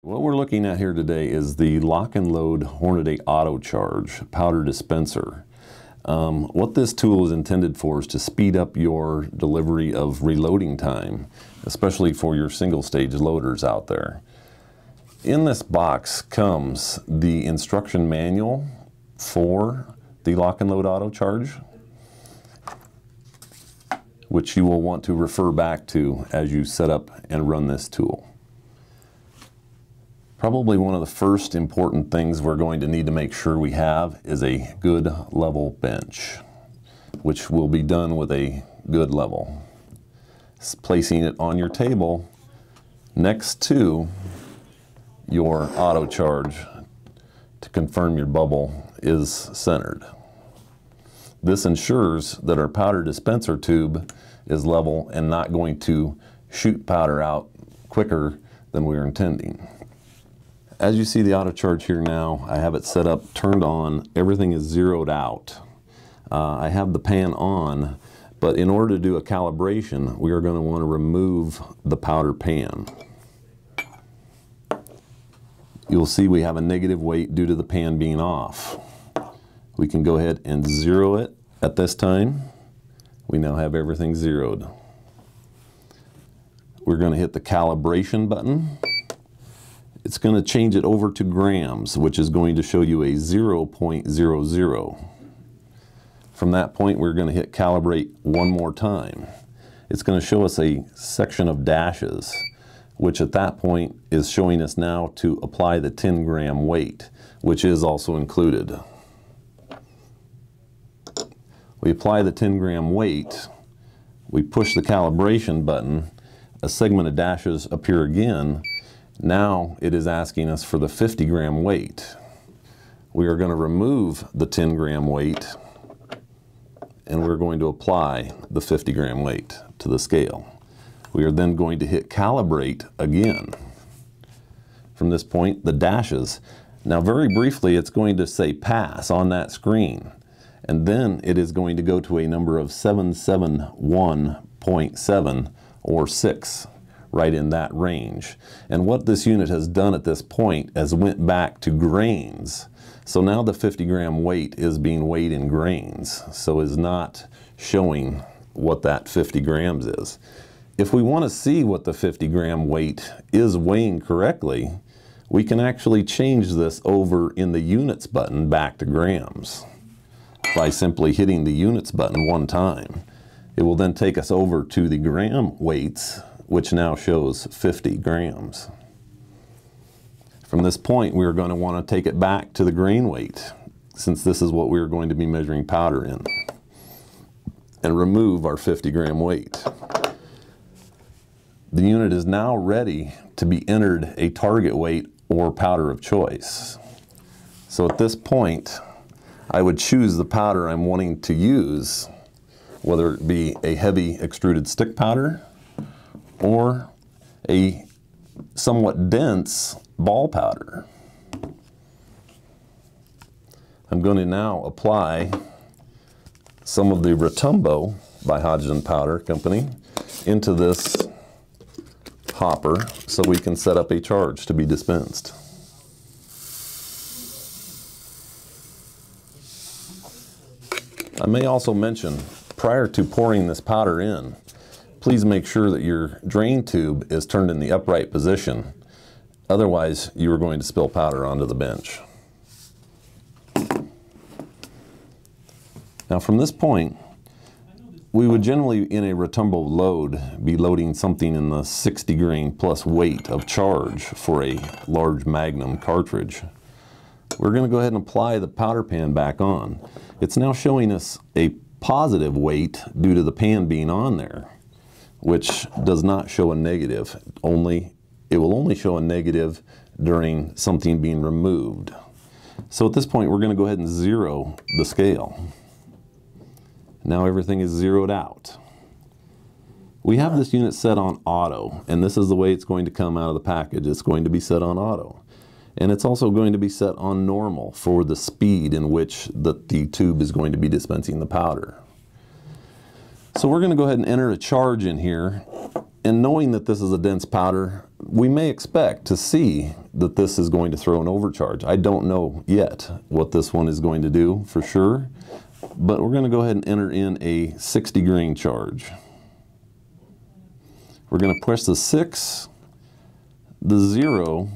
What we're looking at here today is the lock and load Hornady auto charge powder dispenser. What this tool is intended for is to speed up your delivery of reloading time, especially for your single stage loaders out there. In this box comes the instruction manual for the lock and load auto charge, which you will want to refer back to as you set up and run this tool. Probably one of the first important things we're going to need to make sure we have is a good level bench, which will be done with a good level. Placing it on your table next to your auto charge to confirm your bubble is centered. This ensures that our powder dispenser tube is level and not going to shoot powder out quicker than we are intending. As you see the auto charge here now, I have it set up, turned on, everything is zeroed out. I have the pan on, but in order to do a calibration, we are going to want to remove the powder pan. You'll see we have a negative weight due to the pan being off. We can go ahead and zero it at this time. We now have everything zeroed. We're going to hit the calibration button. It's going to change it over to grams, which is going to show you a 0.00. From that point, we're going to hit calibrate one more time. It's going to show us a section of dashes, which at that point is showing us now to apply the 10-gram weight, which is also included. We apply the 10-gram weight, we push the calibration button, a segment of dashes appear again. Now it is asking us for the 50-gram weight. We are going to remove the 10-gram weight and we're going to apply the 50-gram weight to the scale. We are then going to hit calibrate again. From this point, the dashes. Now very briefly, it's going to say pass on that screen. And then it is going to go to a number of 771.7 or 6. Right in that range. And what this unit has done at this point is went back to grains. So now the 50-gram weight is being weighed in grains, so is not showing what that 50 grams is. If we want to see what the 50-gram weight is weighing correctly, we can actually change this over in the units button back to grams by simply hitting the units button one time. It will then take us over to the gram weights, which now shows 50 grams. From this point, we are going to want to take it back to the grain weight, since this is what we are going to be measuring powder in, and remove our 50-gram weight. The unit is now ready to be entered a target weight or powder of choice. So at this point, I would choose the powder I'm wanting to use, whether it be a heavy extruded stick powder or a somewhat dense ball powder. I'm going to now apply some of the Rotumbo by Hodgson Powder Company into this hopper so we can set up a charge to be dispensed. I may also mention, prior to pouring this powder in, please make sure that your drain tube is turned in the upright position. Otherwise, you are going to spill powder onto the bench. Now from this point, we would generally in a Rotumbo load be loading something in the 60 grain plus weight of charge for a large Magnum cartridge. We're going to go ahead and apply the powder pan back on. It's now showing us a positive weight due to the pan being on there, which does not show a negative. It will only show a negative during something being removed. So at this point, we're going to go ahead and zero the scale. Now everything is zeroed out. We have this unit set on auto, and this is the way it's going to come out of the package. It's going to be set on auto. And it's also going to be set on normal for the speed in which the tube is going to be dispensing the powder. So we're going to go ahead and enter a charge in here, and knowing that this is a dense powder, we may expect to see that this is going to throw an overcharge. I don't know yet what this one is going to do for sure, but we're going to go ahead and enter in a 60 grain charge. We're going to press the 6, the 0,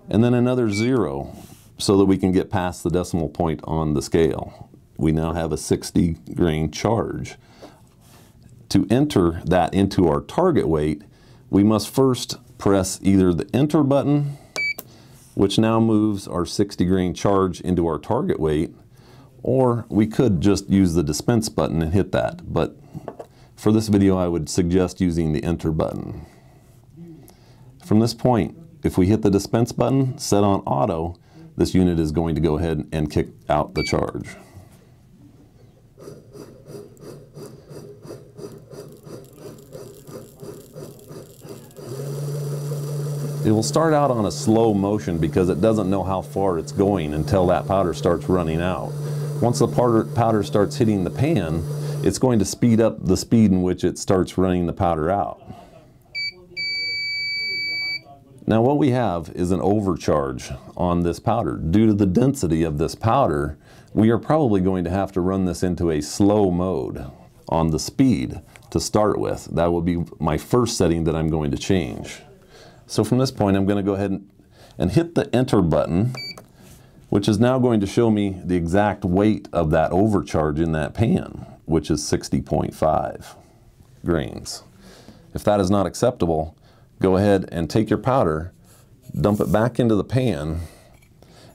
and then another 0 so that we can get past the decimal point on the scale. We now have a 60 grain charge. To enter that into our target weight, we must first press either the enter button, which now moves our 60 grain charge into our target weight, or we could just use the dispense button and hit that. But for this video, I would suggest using the enter button. From this point, if we hit the dispense button, set on auto, this unit is going to go ahead and kick out the charge. It will start out on a slow motion because it doesn't know how far it's going until that powder starts running out. Once the powder starts hitting the pan, it's going to speed up the speed in which it starts running the powder out. Now what we have is an overcharge on this powder. Due to the density of this powder, we are probably going to have to run this into a slow mode on the speed to start with. That will be my first setting that I'm going to change. So from this point, I'm going to go ahead and hit the enter button, which is now going to show me the exact weight of that overcharge in that pan, which is 60.5 grains. If that is not acceptable, go ahead and take your powder, dump it back into the pan,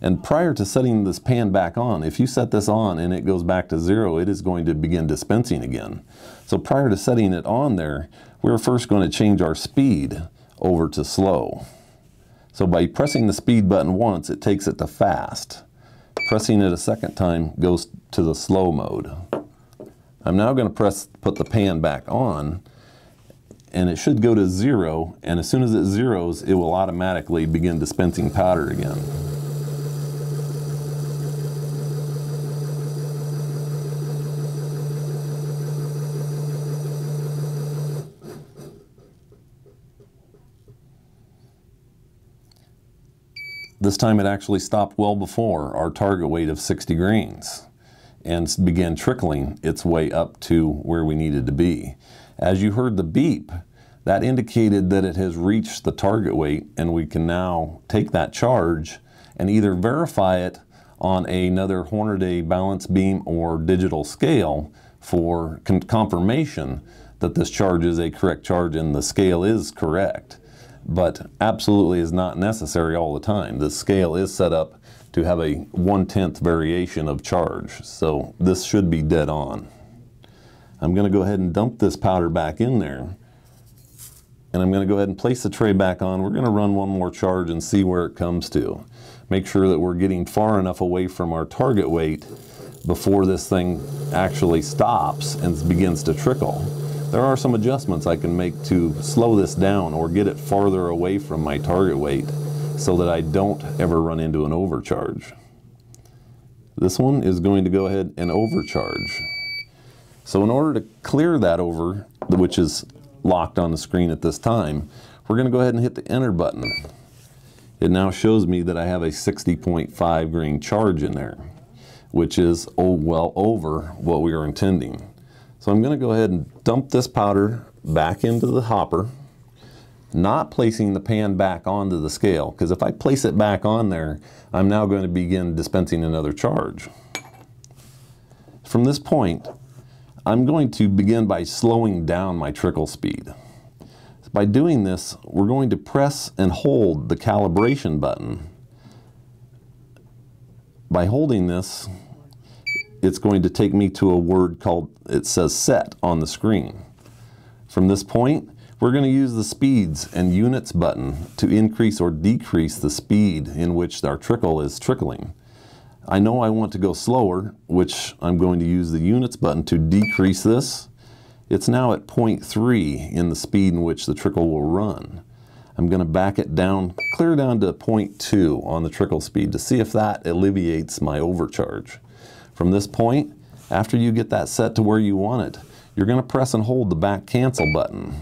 and prior to setting this pan back on, if you set this on and it goes back to 0, it is going to begin dispensing again. So prior to setting it on there, we're first going to change our speed over to slow. So by pressing the speed button once, it takes it to fast. Pressing it a second time goes to the slow mode. I'm now going to put the pan back on, and it should go to 0, and as soon as it zeroes, it will automatically begin dispensing powder again. This time it actually stopped well before our target weight of 60 grains and began trickling its way up to where we needed to be. As you heard the beep, that indicated that it has reached the target weight, and we can now take that charge and either verify it on another Hornady balance beam or digital scale for confirmation that this charge is a correct charge and the scale is correct. But absolutely is not necessary all the time. The scale is set up to have a 1/10 variation of charge, so this should be dead on. I'm going to go ahead and dump this powder back in there, and I'm going to go ahead and place the tray back on. We're going to run one more charge and see where it comes to. Make sure that we're getting far enough away from our target weight before this thing actually stops and begins to trickle. There are some adjustments I can make to slow this down or get it farther away from my target weight so that I don't ever run into an overcharge. This one is going to go ahead and overcharge. So in order to clear that over, which is locked on the screen at this time, we're going to go ahead and hit the enter button. It now shows me that I have a 60.5 grain charge in there, which is well over what we are intending. So I'm going to go ahead and dump this powder back into the hopper, not placing the pan back onto the scale, because if I place it back on there, I'm now going to begin dispensing another charge. From this point, I'm going to begin by slowing down my trickle speed. By doing this, we're going to press and hold the calibration button. By holding this, it's going to take me to a word called, it says set on the screen. From this point, we're going to use the speeds and units button to increase or decrease the speed in which our trickle is trickling. I know I want to go slower, which I'm going to use the units button to decrease this. It's now at 0.3 in the speed in which the trickle will run. I'm going to back it down, clear down to 0.2 on the trickle speed to see if that alleviates my overcharge. From this point, after you get that set to where you want it, you're going to press and hold the back cancel button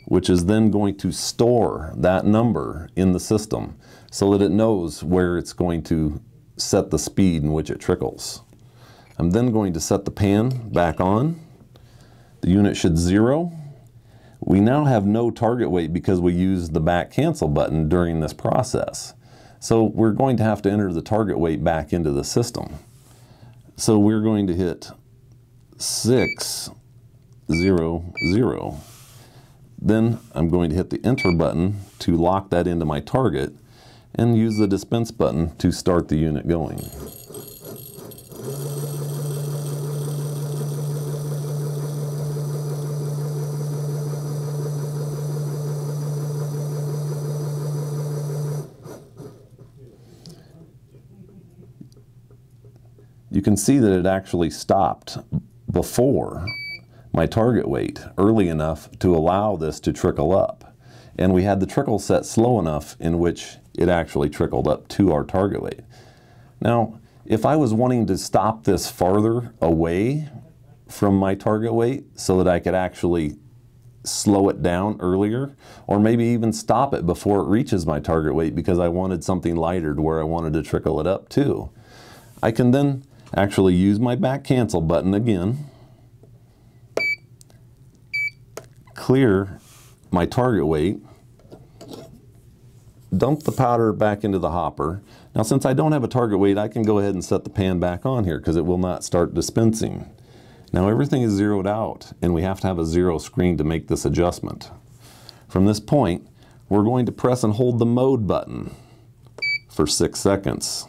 which is then going to store that number in the system so that it knows where it's going to set the speed in which it trickles. I'm then going to set the pan back on. The unit should zero. We now have no target weight because we used the back cancel button during this process. So we're going to have to enter the target weight back into the system. So we're going to hit 600. Then I'm going to hit the enter button to lock that into my target and use the dispense button to start the unit going. You can see that it actually stopped before my target weight early enough to allow this to trickle up. And we had the trickle set slow enough in which it actually trickled up to our target weight. Now, if I was wanting to stop this farther away from my target weight so that I could actually slow it down earlier, or maybe even stop it before it reaches my target weight because I wanted something lighter to where I wanted to trickle it up too, I can then actually use my back cancel button again, clear my target weight, dump the powder back into the hopper. Now since I don't have a target weight, I can go ahead and set the pan back on here because it will not start dispensing. Now everything is zeroed out and we have to have a zero screen to make this adjustment. From this point, we're going to press and hold the mode button for 6 seconds.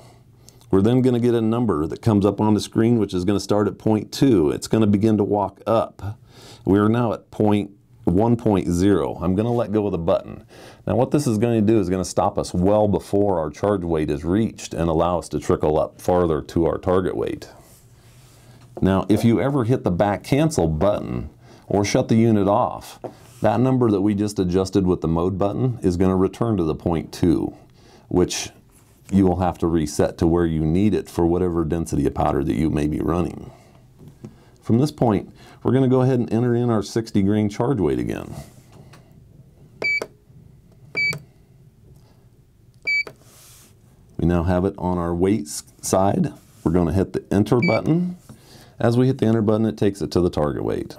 We're then going to get a number that comes up on the screen, which is going to start at 0.2. It's going to begin to walk up. We are now at 1.0. I'm going to let go of the button. Now what this is going to do is going to stop us well before our charge weight is reached and allow us to trickle up farther to our target weight. Now if you ever hit the back cancel button or shut the unit off, that number that we just adjusted with the mode button is going to return to the 0.2, which you will have to reset to where you need it for whatever density of powder that you may be running. From this point, we're going to go ahead and enter in our 60 grain charge weight again. We now have it on our weight side. We're going to hit the enter button. As we hit the enter button, it takes it to the target weight.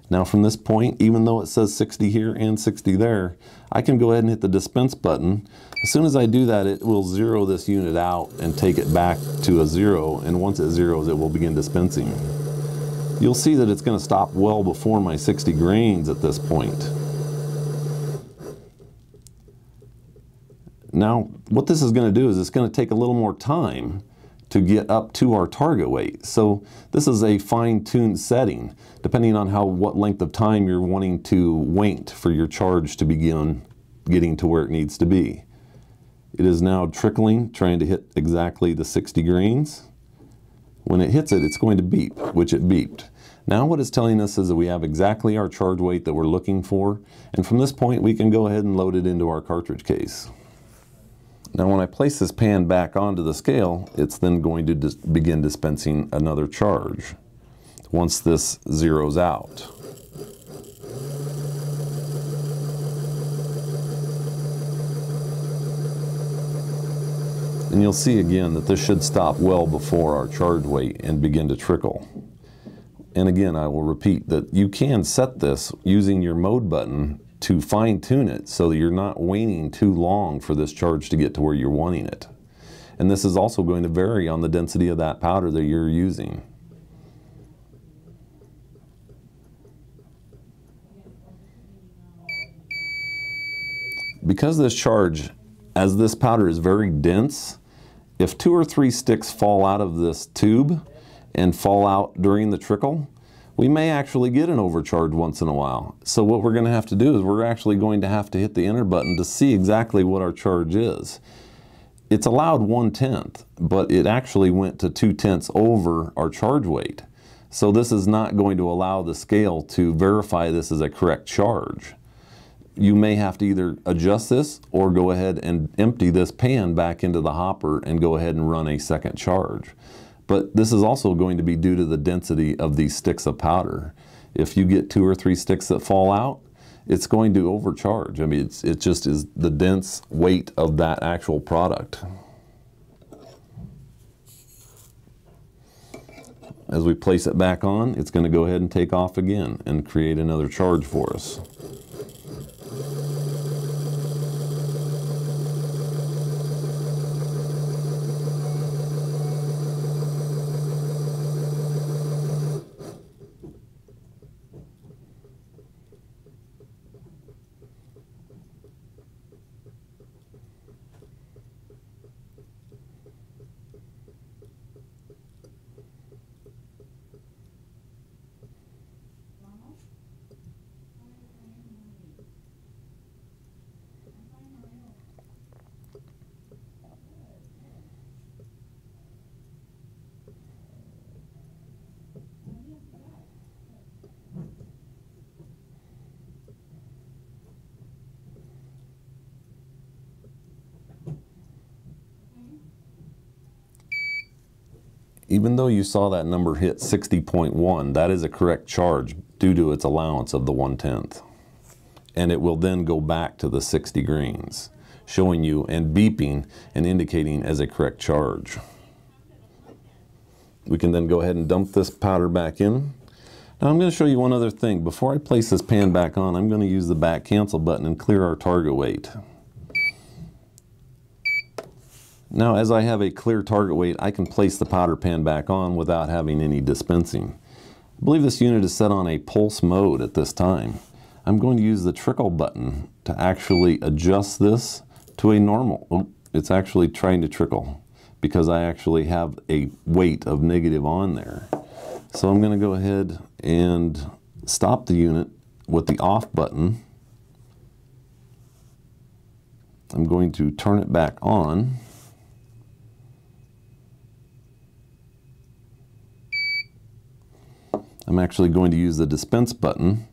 Now from this point, even though it says 60 here and 60 there, I can go ahead and hit the dispense button. As soon as I do that, it will zero this unit out and take it back to a 0, and once it zeroes, it will begin dispensing. You'll see that it's going to stop well before my 60 grains at this point. Now, what this is going to do is it's going to take a little more time to get up to our target weight. So this is a fine-tuned setting, depending on what length of time you're wanting to wait for your charge to begin getting to where it needs to be. It is now trickling, trying to hit exactly the 60 grains. When it hits it, it's going to beep, which it beeped. Now what it's telling us is that we have exactly our charge weight that we're looking for, and from this point we can go ahead and load it into our cartridge case. Now when I place this pan back onto the scale, it's then going to begin dispensing another charge once this zeroes out. And you'll see again that this should stop well before our charge weight and begin to trickle. And again, I will repeat that you can set this using your mode button to fine-tune it so that you're not waiting too long for this charge to get to where you're wanting it. And this is also going to vary on the density of that powder that you're using. Because this charge, as this powder is very dense, if 2 or 3 sticks fall out of this tube and fall out during the trickle, we may actually get an overcharge once in a while. So what we're going to have to do is we're actually going to have to hit the enter button to see exactly what our charge is. It's allowed 1/10, but it actually went to 2/10 over our charge weight. So this is not going to allow the scale to verify this as a correct charge. You may have to either adjust this or go ahead and empty this pan back into the hopper and go ahead and run a second charge. But this is also going to be due to the density of these sticks of powder. If you get 2 or 3 sticks that fall out, it's going to overcharge. I mean, it just is the dense weight of that actual product. As we place it back on, it's going to go ahead and take off again and create another charge for us. Even though you saw that number hit 60.1, that is a correct charge due to its allowance of the 1/10. And it will then go back to the 60 grains, showing you and beeping and indicating as a correct charge. We can then go ahead and dump this powder back in. Now I'm going to show you one other thing. Before I place this pan back on, I'm going to use the back cancel button and clear our target weight. Now, as I have a clear target weight, I can place the powder pan back on without having any dispensing. I believe this unit is set on a pulse mode at this time. I'm going to use the trickle button to actually adjust this to a normal. Oh, it's actually trying to trickle because I actually have a weight of negative on there. So I'm going to go ahead and stop the unit with the off button. I'm going to turn it back on. I'm actually going to use the dispense button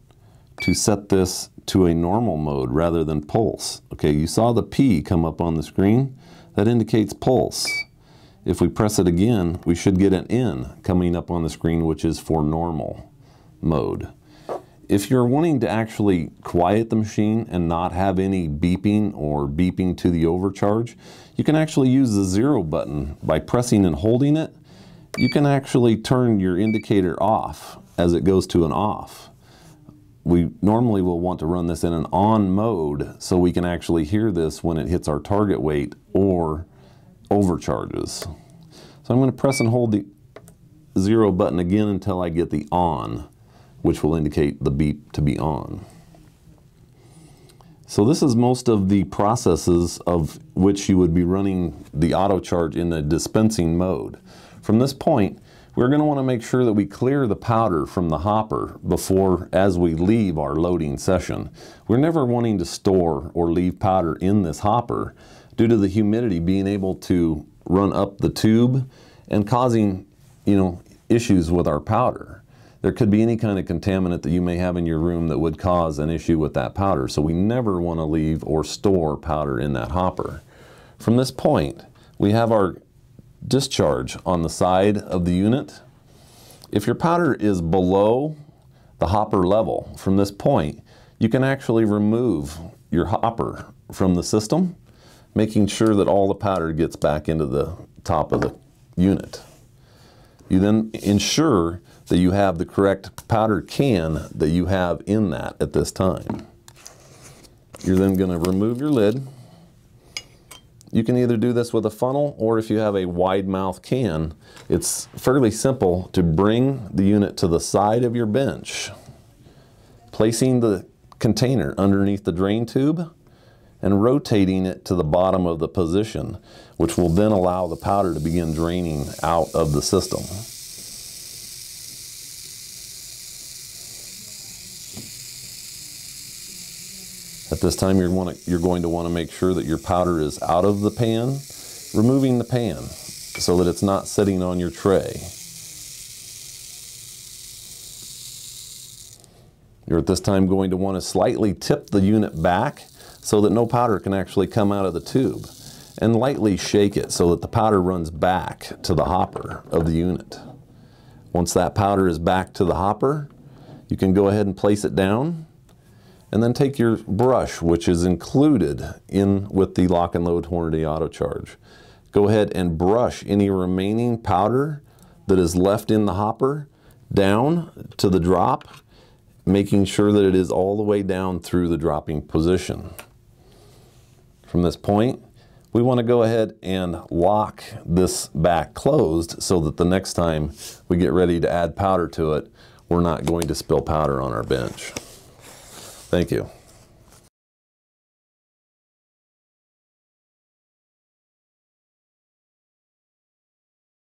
to set this to a normal mode rather than pulse. Okay, you saw the P come up on the screen. That indicates pulse. If we press it again, we should get an N coming up on the screen, which is for normal mode. If you're wanting to actually quiet the machine and not have any beeping or beeping to the overcharge, you can actually use the 0 button. By pressing and holding it, you can actually turn your indicator off as it goes to an off. We normally will want to run this in an on mode so we can actually hear this when it hits our target weight or overcharges. So I'm going to press and hold the 0 button again until I get the on, which will indicate the beep to be on. So this is most of the processes of which you would be running the auto charge in the dispensing mode. From this point, we're going to want to make sure that we clear the powder from the hopper before, as we leave our loading session. We're never wanting to store or leave powder in this hopper due to the humidity being able to run up the tube and causing, issues with our powder. There could be any kind of contaminant that you may have in your room that would cause an issue with that powder. So we never want to leave or store powder in that hopper. From this point, we have our discharge on the side of the unit. If your powder is below the hopper level, from this point, you can actually remove your hopper from the system, making sure that all the powder gets back into the top of the unit. You then ensure that you have the correct powder can that you have in that at this time. You're then going to remove your lid. You can either do this with a funnel, or if you have a wide mouth can, it's fairly simple to bring the unit to the side of your bench, placing the container underneath the drain tube and rotating it to the bottom of the position, which will then allow the powder to begin draining out of the system. At this time, you're going to want to make sure that your powder is out of the pan, removing the pan so that it's not sitting on your tray. You're at this time going to want to slightly tip the unit back so that no powder can actually come out of the tube, and lightly shake it so that the powder runs back to the hopper of the unit. Once that powder is back to the hopper, you can go ahead and place it down. And then take your brush, which is included in with the lock and load Hornady auto charge. Go ahead and brush any remaining powder that is left in the hopper down to the drop, making sure that it is all the way down through the dropping position. From this point, we want to go ahead and lock this back closed so that the next time we get ready to add powder to it, we're not going to spill powder on our bench. Thank you.